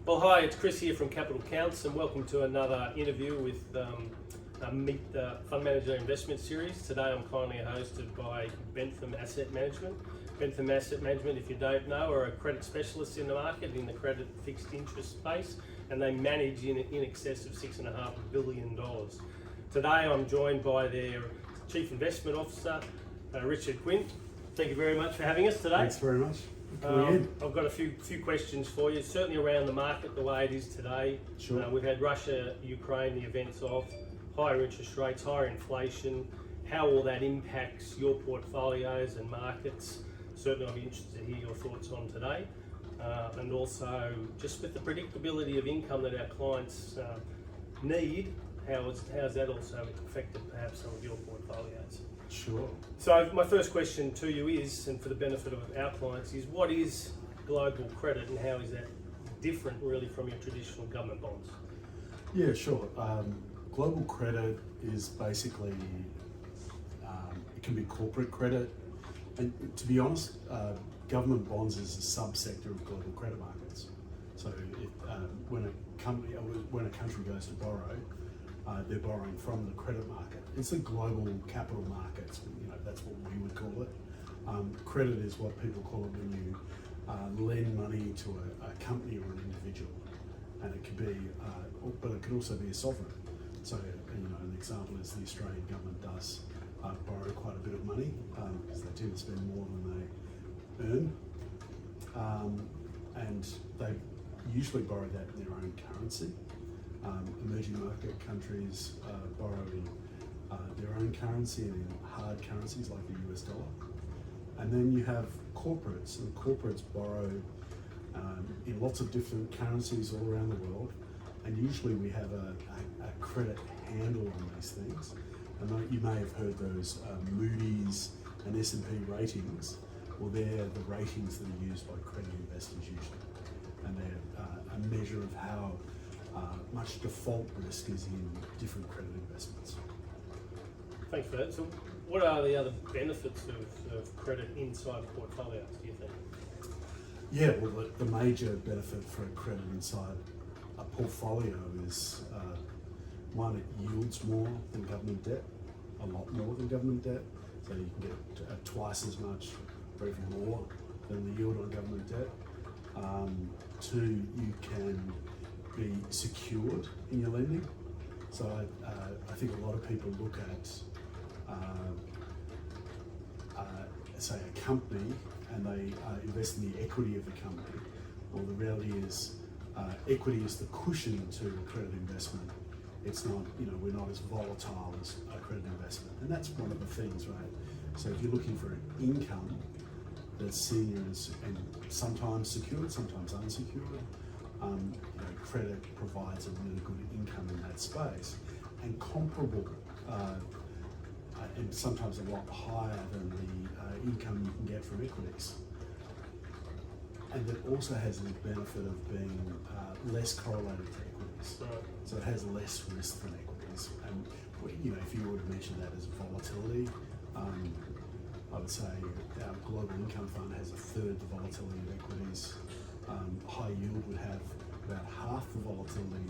Well, hi, it's Chris here from Capital Counts, and welcome to another interview with Meet the Fund Manager Investment Series. Today I'm kindly hosted by Bentham Asset Management. Bentham Asset Management, if you don't know, are a credit specialist in the market in the credit fixed interest space, and they manage in excess of $6.5 billion. Today I'm joined by their Chief Investment Officer, Richard Quin. Thank you very much for having us today. Thanks very much. I've got a few questions for you, certainly around the market, the way it is today. Sure. We've had Russia, Ukraine, the events of higher interest rates, higher inflation, how all that impacts your portfolios and markets. Certainly I'll be interested to hear your thoughts on today. And also just with the predictability of income that our clients need, how's that also affected perhaps some of your portfolios? Sure. So my first question to you is, and for the benefit of our clients, is what is global credit and how is that different really from your traditional government bonds? Yeah, sure. Global credit is basically, it can be corporate credit. And to be honest, government bonds is a subsector of global credit markets. So when a country goes to borrow, they're borrowing from the credit market. It's the global capital markets, that's what we would call it. Credit is what people call it when you lend money to a company or an individual. And it could be, but it could also be a sovereign. So, an example is the Australian government does borrow quite a bit of money because they tend to spend more than they earn. And they usually borrow that in their own currency. Emerging market countries borrow in their own currency and in hard currencies like the US dollar. And then you have corporates, and corporates borrow in lots of different currencies all around the world. And usually we have a credit handle on these things. And you may have heard those Moody's and S&P ratings. Well, they're the ratings that are used by credit investors usually. And they're a measure of how much default risk is in different credit investments. Thanks for that. So what are the other benefits of credit inside portfolios, do you think? Yeah, well, the major benefit for credit inside a portfolio is, one, it yields more than government debt, a lot more than government debt. So you can get twice as much or even more than the yield on government debt. Two, you can be secured in your lending. So I think a lot of people look at, say, a company and they invest in the equity of the company. Well, the reality is equity is the cushion to a credit investment. It's not, we're not as volatile as a credit investment. And that's one of the things, right? So if you're looking for an income that's senior and sometimes secured, sometimes unsecured, credit provides a really good income in that space, and comparable, and sometimes a lot higher than the income you can get from equities. And it also has the benefit of being less correlated to equities. So it has less risk than equities. And if you were to mention that as volatility, I would say our global income fund has a third the volatility of equities. High yield would have about half the volatility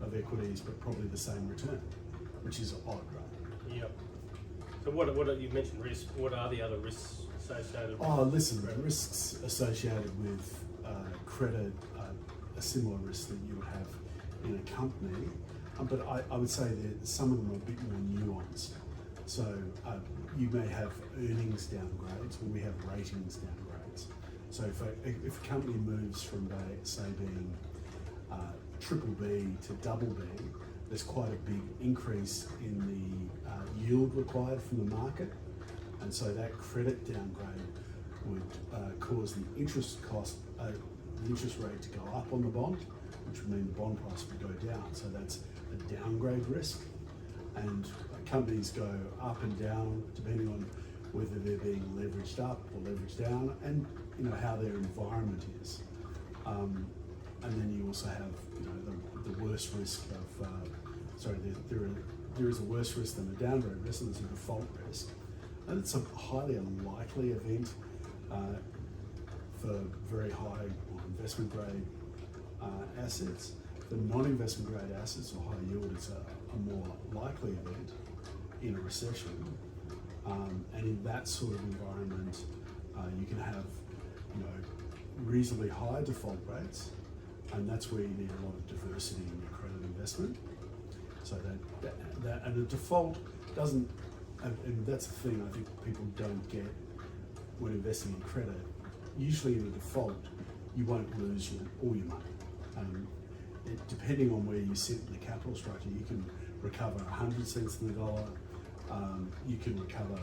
of equities, but probably the same return, which is odd, right? Yep. So what you mentioned risk, what are the other risks associated with the risks associated with credit are a similar risk that you would have in a company, but I would say that some of them are a bit more nuanced. So you may have earnings downgrades, when we have ratings downgrades. So if a company moves from, say, being triple B to double B, there's quite a big increase in the yield required from the market. And so that credit downgrade would cause the interest rate to go up on the bond, which would mean the bond price would go down. So that's a downgrade risk. And companies go up and down depending on whether they're being leveraged up or leveraged down, and how their environment is. And then you also have the worst risk of there is a worse risk than a downgrade risk, and there's a default risk. And it's a highly unlikely event for very high or investment grade assets. The non-investment grade assets or high yield is a more likely event in a recession. And in that sort of environment, you can have, reasonably high default rates, and that's where you need a lot of diversity in your credit investment. So that and the default doesn't, and that's the thing I think people don't get when investing in credit. Usually in a default, you won't lose all your money. Depending on where you sit in the capital structure, you can recover 100 cents in the dollar. You can recover,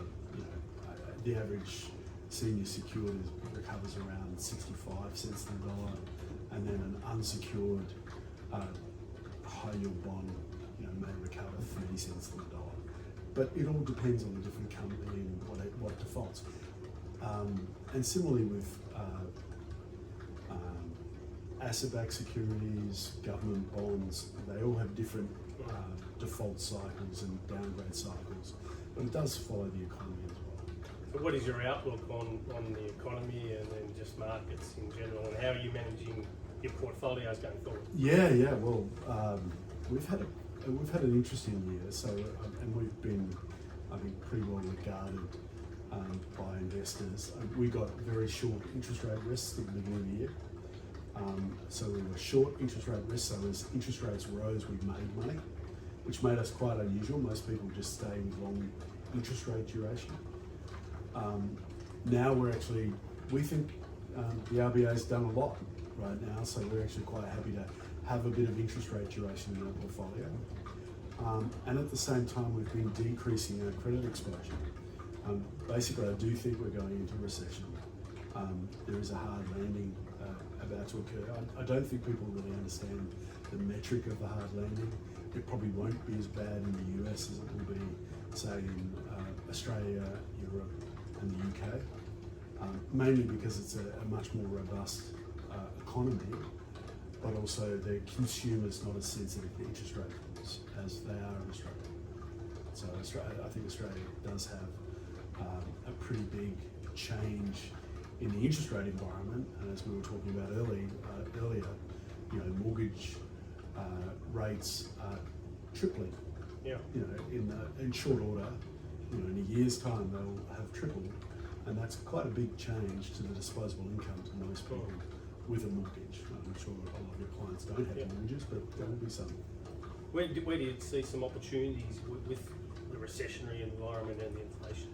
the average senior secured recovers around 65 cents in the dollar, and then an unsecured high yield bond, may recover 30 cents in the dollar. But it all depends on the different company and what defaults. And similarly with asset-backed securities, government bonds, they all have different default cycles and downgrade cycles, but it does follow the economy as well. So what is your outlook on the economy and then just markets in general, and how are you managing your portfolios going forward? Yeah. Well, we've had an interesting year. So, and we've been, I think, pretty well regarded by investors. We got very short interest rate risks at the beginning of the year. So we were short interest rate risk, so as interest rates rose, we made money, which made us quite unusual. Most people just stay with long interest rate duration. Now we think the RBA's done a lot right now, so we're actually quite happy to have a bit of interest rate duration in our portfolio. And at the same time, we've been decreasing our credit exposure. Basically, I do think we're going into recession. There is a hard landing about to occur. I don't think people really understand the metric of the hard landing. It probably won't be as bad in the US as it will be, say, in Australia, Europe, and the UK. Mainly because it's a much more robust economy, but also the consumer's not as sensitive to interest rates as they are in Australia. So I think Australia does have a pretty big change in the interest rate environment, and as we were talking about earlier, mortgage rates are tripling. Yeah. In short order, in a year's time they'll have tripled, and that's quite a big change to the disposable income to most people with a mortgage. I'm sure a lot of your clients don't have mortgages, but there will be some. Where do you see some opportunities with the recessionary environment and the inflation?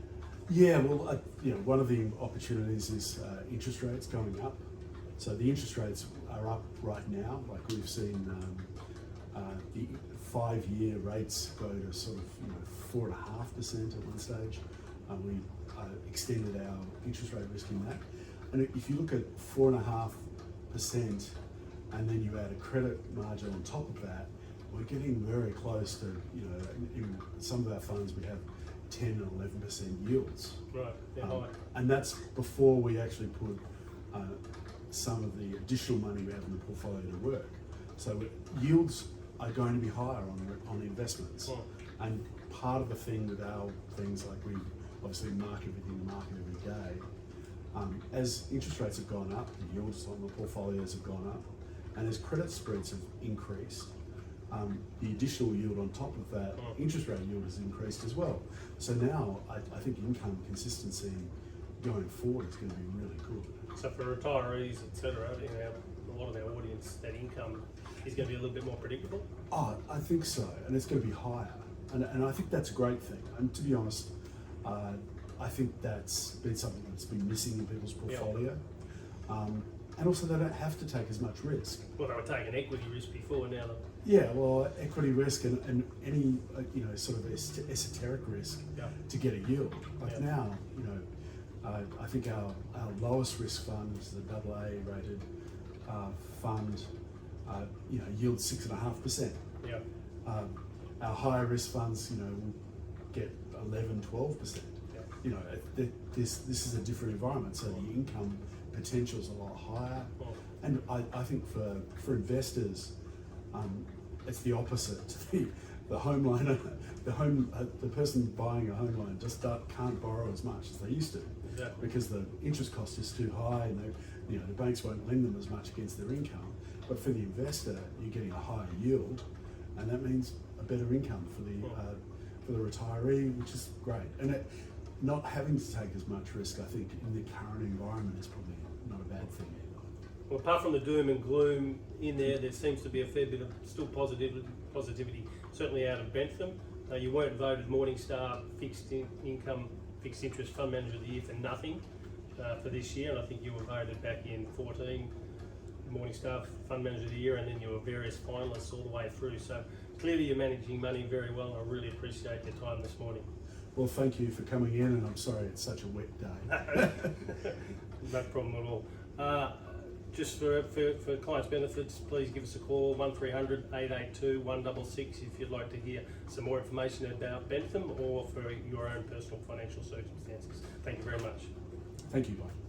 Yeah, well, one of the opportunities is interest rates going up. So the interest rates are up right now. Like we've seen the 5-year rates go to sort of 4.5% at one stage. We extended our interest rate risk in that. And if you look at 4.5%, and then you add a credit margin on top of that, we're getting very close to, in some of our funds we have 10 and 11% yields. Right, yeah, high. And that's before we actually put some of the additional money we have in the portfolio to work. So yields are going to be higher on investments. And part of the thing with our things, like we obviously market within the market every day, as interest rates have gone up, the yields on the portfolios have gone up, and as credit spreads have increased, the additional yield on top of that interest rate yield has increased as well. So now I think income consistency going forward is going to be really good. So for retirees, etc., a lot of our audience, that income is going to be a little bit more predictable? Oh, I think so, and it's going to be higher. And I think that's a great thing. And to be honest, I think that's been something that's been missing in people's portfolio. And also they don't have to take as much risk. Well, they were taking equity risk before, now yeah, well, equity risk and any sort of esoteric risk to get a yield. Like now, I think our lowest risk fund is the AA rated fund. Yields 6.5%. Yeah. Our higher risk funds, will get 11-12%. Yeah. This is a different environment, so the income potential is a lot higher. And I think for investors, it's the opposite. the home loaner, the person buying a home loan just can't borrow as much as they used to, Exactly. because the interest cost is too high, and the banks won't lend them as much against their income. But for the investor, you're getting a higher yield, and that means a better income for the retiree, which is great. And not having to take as much risk, I think, in the current environment is probably not a bad thing either. Well, apart from the doom and gloom in there seems to be a fair bit of still positivity, certainly out of Bentham. You weren't voted Morningstar fixed interest fund manager of the year for nothing for this year, and I think you were voted back in 14 Morningstar fund manager of the year, and then you were various finalists all the way through. So clearly you're managing money very well, and I really appreciate your time this morning. Well, thank you for coming in, and I'm sorry it's such a wet day. No problem at all. Just for clients' benefits, please give us a call, 1300 882 166 if you'd like to hear some more information about Bentham or for your own personal financial circumstances. Thank you very much. Thank you, bye.